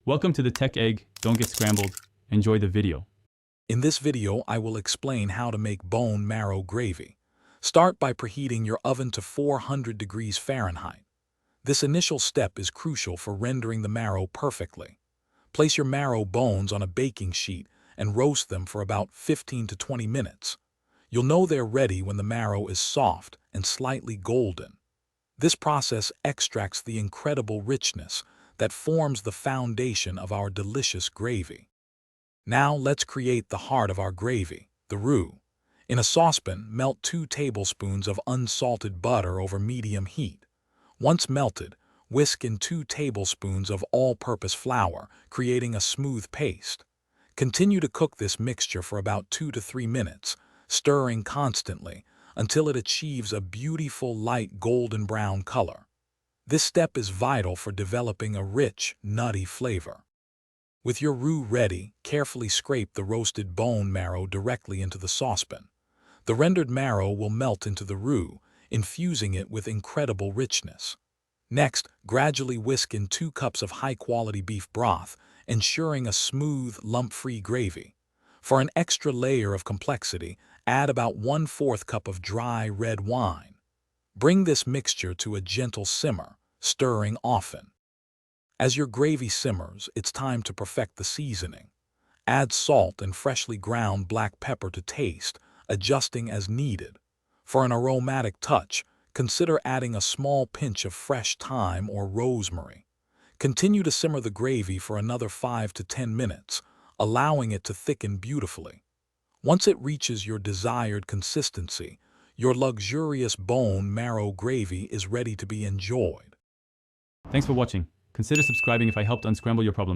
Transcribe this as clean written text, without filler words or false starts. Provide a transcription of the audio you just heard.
Welcome to the Tech Egg. Don't get scrambled. Enjoy the video. In this video, I will explain how to make bone marrow gravy. Start by preheating your oven to 400 degrees Fahrenheit. This initial step is crucial for rendering the marrow perfectly. Place your marrow bones on a baking sheet and roast them for about 15 to 20 minutes. You'll know they're ready when the marrow is soft and slightly golden. This process extracts the incredible richness that forms the foundation of our delicious gravy. Now let's create the heart of our gravy, the roux. In a saucepan, melt 2 tablespoons of unsalted butter over medium heat. Once melted, whisk in 2 tablespoons of all-purpose flour, creating a smooth paste. Continue to cook this mixture for about 2 to 3 minutes, stirring constantly until it achieves a beautiful light golden brown color. This step is vital for developing a rich, nutty flavor. With your roux ready, carefully scrape the roasted bone marrow directly into the saucepan. The rendered marrow will melt into the roux, infusing it with incredible richness. Next, gradually whisk in 2 cups of high-quality beef broth, ensuring a smooth, lump-free gravy. For an extra layer of complexity, add about 1/4 cup of dry red wine. Bring this mixture to a gentle simmer, stirring often. As your gravy simmers, it's time to perfect the seasoning. Add salt and freshly ground black pepper to taste, adjusting as needed. For an aromatic touch, consider adding a small pinch of fresh thyme or rosemary. Continue to simmer the gravy for another 5 to 10 minutes, allowing it to thicken beautifully. Once it reaches your desired consistency, your luxurious bone marrow gravy is ready to be enjoyed. Thanks for watching. Consider subscribing if I helped unscramble your problems.